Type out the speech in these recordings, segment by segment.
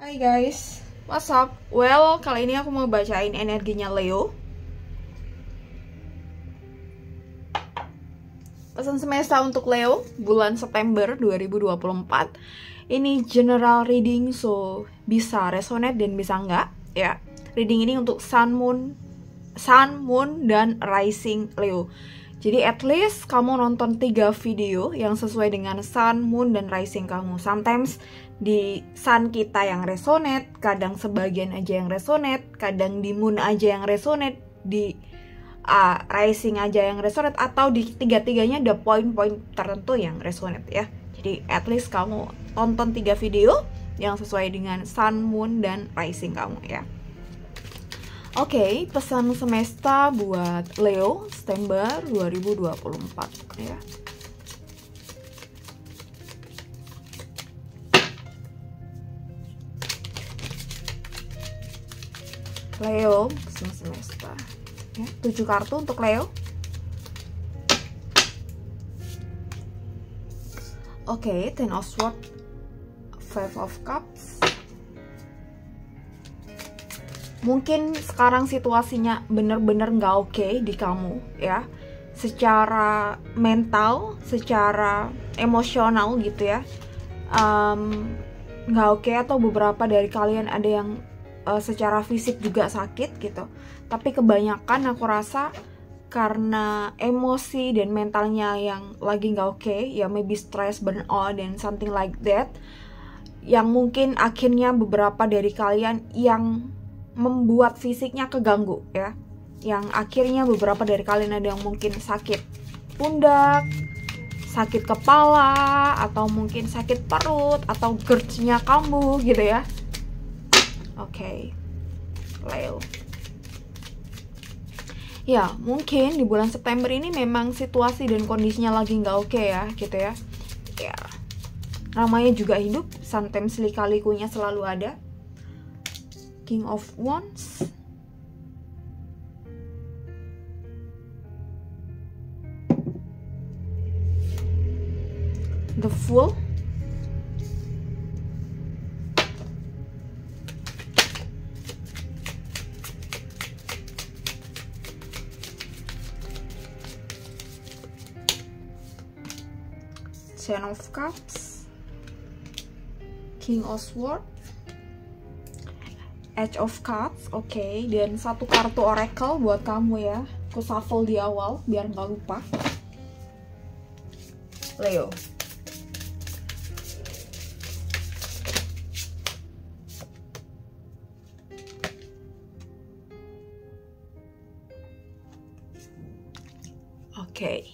Hai guys, what's up? Well, kali ini aku mau bacain energinya Leo. Pesan semesta untuk Leo bulan September 2024. Ini general reading, so bisa resonate dan bisa enggak ya. Reading ini untuk Sun, Moon, dan Rising Leo. Jadi at least kamu nonton 3 video yang sesuai dengan Sun, Moon, dan Rising kamu. Sometimes di Sun kita yang resonate, kadang sebagian aja yang resonate, kadang di Moon aja yang resonate, di Rising aja yang resonate, atau di tiga-tiganya ada poin-poin tertentu yang resonate ya. Jadi at least kamu tonton 3 video yang sesuai dengan Sun, Moon, dan Rising kamu ya. Oke, pesan semesta buat Leo September 2024 ya. Leo, pesan semesta ya, 7 kartu untuk Leo. Oke, Ten of Swords, Five of Cups. Mungkin sekarang situasinya bener-bener nggak oke di kamu ya, secara mental, secara emosional gitu ya, nggak oke, atau beberapa dari kalian ada yang secara fisik juga sakit gitu. Tapi kebanyakan aku rasa karena emosi dan mentalnya yang lagi nggak oke ya, maybe stress, burnout, dan something like that, yang mungkin akhirnya beberapa dari kalian yang membuat fisiknya keganggu ya, yang akhirnya beberapa dari kalian ada yang mungkin sakit pundak, sakit kepala, atau mungkin sakit perut, atau GERD-nya kamu gitu ya. Oke, Leo ya, mungkin di bulan September ini memang situasi dan kondisinya lagi nggak oke ya gitu ya. Ya, namanya juga hidup, sometimes lika-likunya selalu ada. King of Wands, the Fool, Ten of Cups, King of Swords, Edge of Cups. Oke, dan satu kartu Oracle buat kamu ya. Aku shuffle di awal biar nggak lupa. Leo. Oke.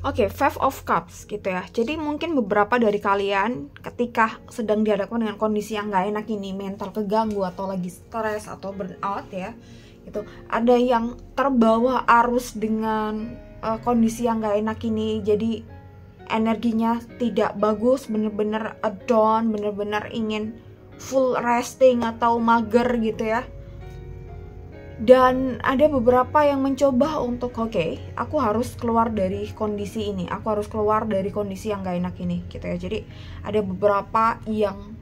Oke, Five of Cups gitu ya. Jadi mungkin beberapa dari kalian ketika sedang dihadapkan dengan kondisi yang nggak enak ini, mental keganggu atau lagi stres atau burnout ya, gitu. Ada yang terbawa arus dengan kondisi yang nggak enak ini. Jadi energinya tidak bagus, bener-bener down, bener-bener ingin full resting atau mager gitu ya. Dan ada beberapa yang mencoba untuk oke, aku harus keluar dari kondisi ini, aku harus keluar dari kondisi yang gak enak ini gitu ya. Jadi ada beberapa yang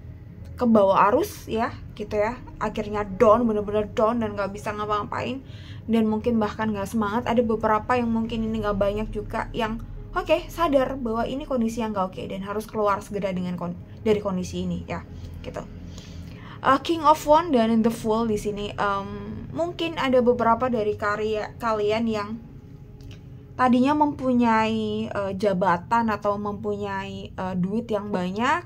kebawa arus ya gitu ya, akhirnya down, bener-bener down dan gak bisa ngapa-ngapain, dan mungkin bahkan gak semangat. Ada beberapa yang mungkin ini gak banyak juga yang oke, sadar bahwa ini kondisi yang gak oke dan harus keluar segera dari kondisi ini ya gitu. King of Wands dan The Fool di sini. Mungkin ada beberapa dari kalian yang tadinya mempunyai jabatan atau mempunyai duit yang banyak,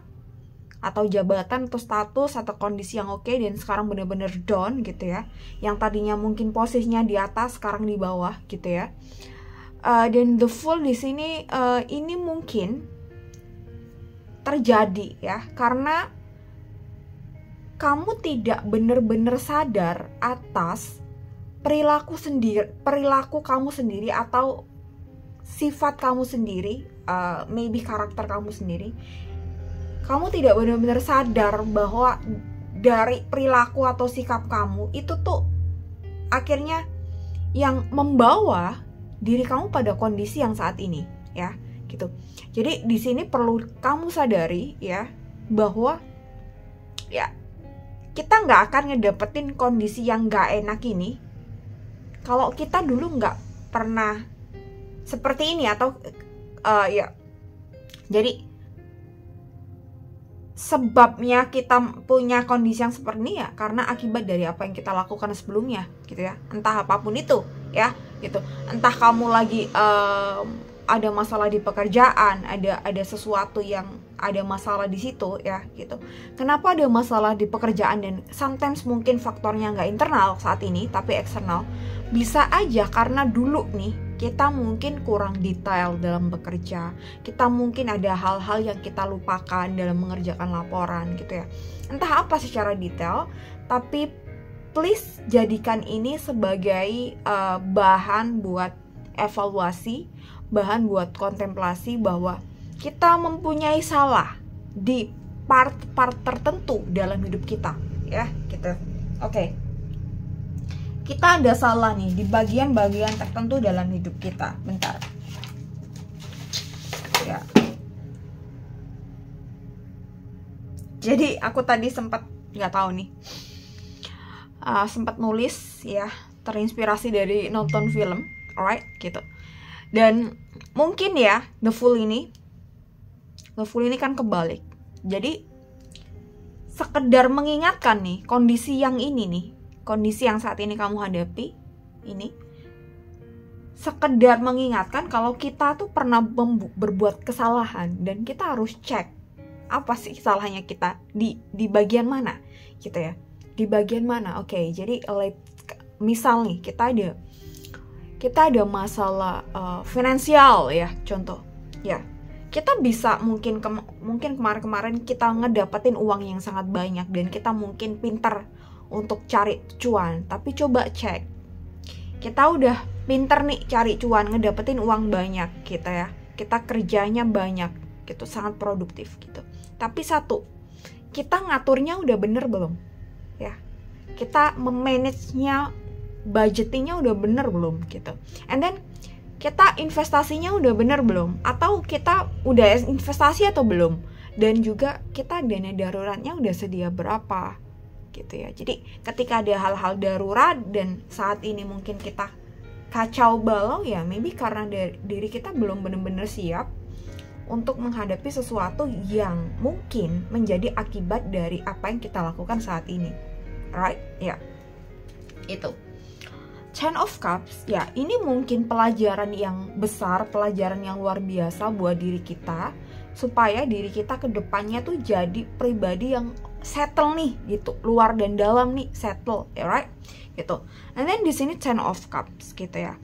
atau jabatan atau status atau kondisi yang oke, dan sekarang bener-bener down gitu ya. Yang tadinya mungkin posisinya di atas, sekarang di bawah gitu ya. Dan The Fool di sini ini mungkin terjadi ya karena kamu tidak benar-benar sadar atas perilaku kamu sendiri atau sifat kamu sendiri, maybe karakter kamu sendiri. Kamu tidak benar-benar sadar bahwa dari perilaku atau sikap kamu itu tuh akhirnya yang membawa diri kamu pada kondisi yang saat ini ya gitu. Jadi di sini perlu kamu sadari ya, bahwa ya kita nggak akan ngedapetin kondisi yang nggak enak ini kalau kita dulu nggak pernah seperti ini, atau ya jadi sebabnya kita punya kondisi yang seperti ini ya karena akibat dari apa yang kita lakukan sebelumnya gitu ya, entah apapun itu ya gitu. Entah kamu lagi ada masalah di pekerjaan, ada sesuatu yang ada masalah di situ ya gitu. Kenapa ada masalah di pekerjaan, dan sometimes mungkin faktornya nggak internal saat ini tapi eksternal. Bisa aja karena dulu nih kita mungkin kurang detail dalam bekerja, kita mungkin ada hal-hal yang kita lupakan dalam mengerjakan laporan gitu ya. Entah apa secara detail, tapi please jadikan ini sebagai bahan buat evaluasi, bahan buat kontemplasi bahwa kita mempunyai salah di part-part tertentu dalam hidup kita ya gitu. Oke. Kita ada salah nih di bagian-bagian tertentu dalam hidup kita. Bentar. Ya. Jadi aku tadi sempat nggak tahu nih, sempat nulis ya, terinspirasi dari nonton film, alright gitu. Dan mungkin ya The Fool ini kan kebalik. Jadi sekedar mengingatkan nih kondisi yang ini nih, kondisi yang saat ini kamu hadapi ini, sekedar mengingatkan kalau kita tuh pernah berbuat kesalahan dan kita harus cek apa sih salahnya kita di bagian mana gitu ya, di bagian mana. Oke, jadi misal nih kita ada masalah finansial ya, contoh ya, kita bisa mungkin kemarin-kemarin kita ngedapetin uang yang sangat banyak dan kita mungkin pinter untuk cari cuan, tapi coba cek, kita udah pinter nih cari cuan, ngedapetin uang banyak kita ya, kita kerjanya banyak gitu, sangat produktif gitu, tapi satu, kita ngaturnya udah bener belum ya, kita memanagenya, budgetingnya udah bener belum gitu, and then kita investasinya udah bener belum, atau kita udah investasi atau belum, dan juga kita dana daruratnya udah sedia berapa gitu ya. Jadi ketika ada hal-hal darurat dan saat ini mungkin kita kacau balau ya, maybe karena diri kita belum benar-benar siap untuk menghadapi sesuatu yang mungkin menjadi akibat dari apa yang kita lakukan saat ini, right ya. Itu Ten of Cups ya, ini mungkin pelajaran yang besar, pelajaran yang luar biasa buat diri kita, supaya diri kita ke depannya tuh jadi pribadi yang settle nih gitu, luar dan dalam nih settle, ya right gitu. And then di sini Ten of Cups gitu ya,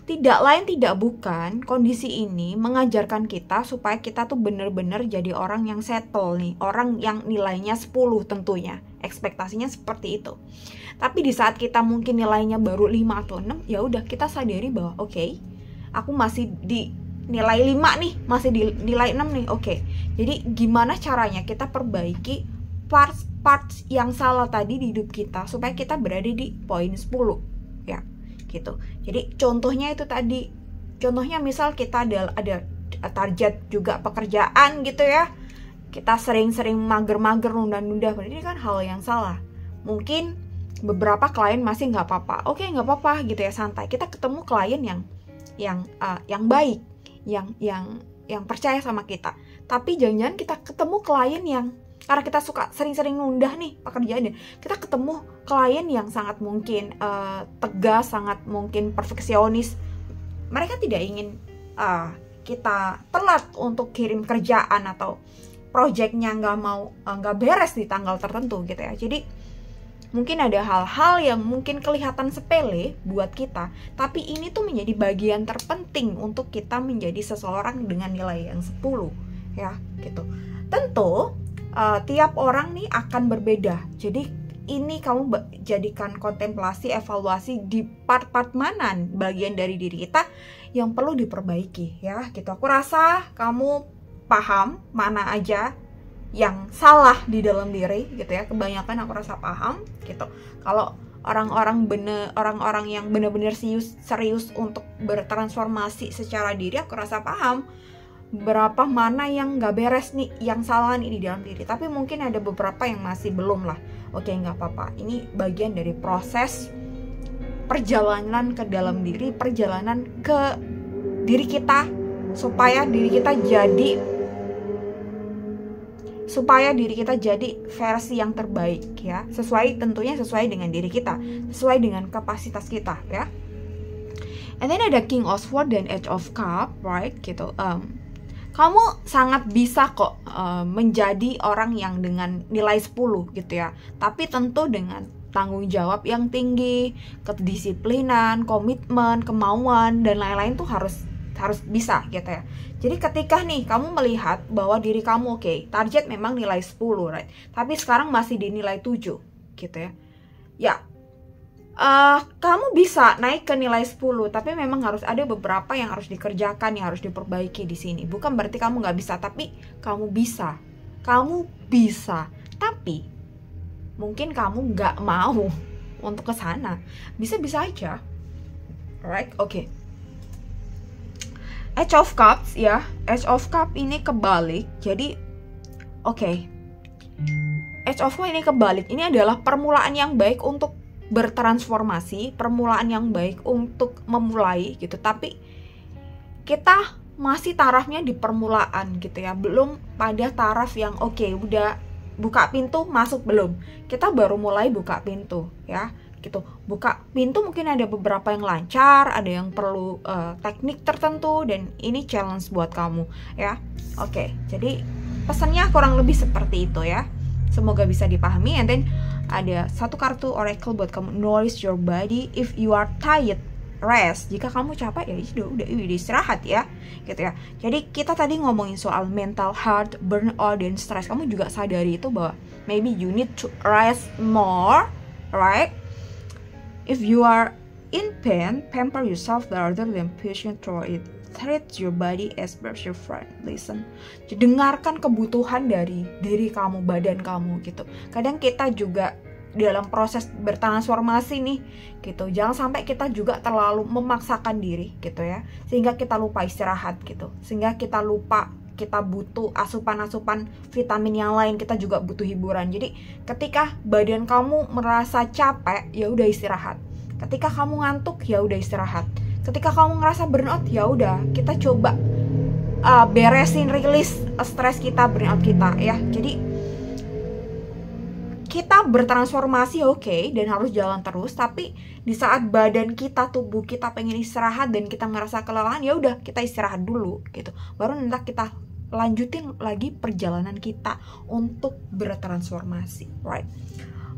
tidak lain tidak bukan kondisi ini mengajarkan kita supaya kita tuh bener-bener jadi orang yang settle nih, orang yang nilainya 10 tentunya, ekspektasinya seperti itu. Tapi di saat kita mungkin nilainya baru 5 atau 6, ya udah kita sadari bahwa oke, aku masih di nilai 5 nih, masih di nilai 6 nih, oke. Jadi gimana caranya kita perbaiki parts yang salah tadi di hidup kita supaya kita berada di poin 10 ya gitu. Jadi contohnya itu tadi, contohnya misal kita ada target juga pekerjaan gitu ya, kita sering-sering mager-mager, nunda-nunda, ini kan hal yang salah. Mungkin beberapa klien masih nggak apa-apa, oke nggak apa-apa gitu ya, santai. Kita ketemu klien yang baik, yang percaya sama kita. Tapi jangan-jangan kita ketemu klien yang, karena kita suka sering-sering nundah nih pekerjaannya, kita ketemu klien yang sangat mungkin tegas, sangat mungkin perfeksionis. Mereka tidak ingin kita telat untuk kirim kerjaan atau projectnya nggak beres di tanggal tertentu gitu ya. Jadi mungkin ada hal-hal yang mungkin kelihatan sepele buat kita, tapi ini tuh menjadi bagian terpenting untuk kita menjadi seseorang dengan nilai yang 10 ya gitu. Tentu tiap orang nih akan berbeda. Jadi ini kamu jadikan kontemplasi, evaluasi di part-part mana bagian dari diri kita yang perlu diperbaiki ya gitu. Aku rasa kamu paham mana aja yang salah di dalam diri gitu ya. Kebanyakan aku rasa paham gitu. Kalau orang-orang yang benar-benar serius untuk bertransformasi secara diri, aku rasa paham berapa mana yang nggak beres nih, yang salah nih di dalam diri. Tapi mungkin ada beberapa yang masih belum lah. Oke, nggak apa-apa. Ini bagian dari proses perjalanan ke dalam diri, perjalanan ke diri kita, supaya diri kita jadi versi yang terbaik ya. Tentunya sesuai dengan diri kita, sesuai dengan kapasitas kita ya. And then ada King of Swords dan Edge of Cup, right? Gitu. Kamu sangat bisa kok menjadi orang yang dengan nilai 10 gitu ya. Tapi tentu dengan tanggung jawab yang tinggi, kedisiplinan, komitmen, kemauan dan lain-lain tuh harus bisa gitu ya. Jadi ketika nih kamu melihat bahwa diri kamu oke, target memang nilai 10, right? Tapi sekarang masih di nilai 7 gitu ya. Ya, kamu bisa naik ke nilai 10, tapi memang harus ada beberapa yang harus dikerjakan, yang harus diperbaiki di sini. Bukan berarti kamu nggak bisa, tapi kamu bisa. Kamu bisa, tapi mungkin kamu nggak mau untuk ke sana. Bisa-bisa aja. Alright, oke. Edge of Cups ya. Edge of Cup ini kebalik. Jadi, oke. Edge of Cup ini kebalik. Ini adalah permulaan yang baik untuk bertransformasi, permulaan yang baik untuk memulai gitu. Tapi kita masih tarafnya di permulaan gitu ya, belum pada taraf yang oke, udah buka pintu masuk, belum. Kita baru mulai buka pintu ya gitu. Buka pintu mungkin ada beberapa yang lancar, ada yang perlu teknik tertentu, dan ini challenge buat kamu ya. Oke, jadi pesannya kurang lebih seperti itu ya. Semoga bisa dipahami. And then ada satu kartu oracle buat kamu, nourish your body. If you are tired, rest. Jika kamu capek ya udah istirahat ya, gitu ya. Jadi kita tadi ngomongin soal mental health, burnout dan stress. Kamu juga sadari itu bahwa maybe you need to rest more, right? If you are in pain, pamper yourself rather than pushing through it. Treat your body as your friend. Listen. Dengarkan kebutuhan dari diri kamu, badan kamu gitu. Kadang kita juga dalam proses bertransformasi nih gitu. Jangan sampai kita juga terlalu memaksakan diri gitu ya. Sehingga kita lupa istirahat gitu. Sehingga kita lupa kita butuh asupan-asupan vitamin yang lain, kita juga butuh hiburan. Jadi ketika badan kamu merasa capek, ya udah istirahat. Ketika kamu ngantuk, ya udah istirahat. Ketika kamu ngerasa burnout, ya udah kita coba beresin, rilis stres kita, burnout kita ya. Jadi kita bertransformasi oke, dan harus jalan terus. Tapi di saat badan kita, tubuh kita pengen istirahat dan kita ngerasa kelelahan, ya udah kita istirahat dulu gitu. Baru nanti kita lanjutin lagi perjalanan kita untuk bertransformasi, right?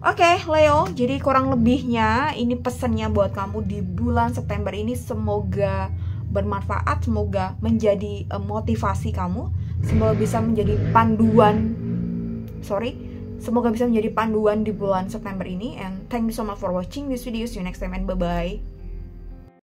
Oke, Leo, jadi kurang lebihnya ini pesannya buat kamu di bulan September ini. Semoga bermanfaat, semoga menjadi motivasi kamu, semoga bisa menjadi panduan di bulan September ini. And thank you so much for watching this video. See you next time and bye-bye.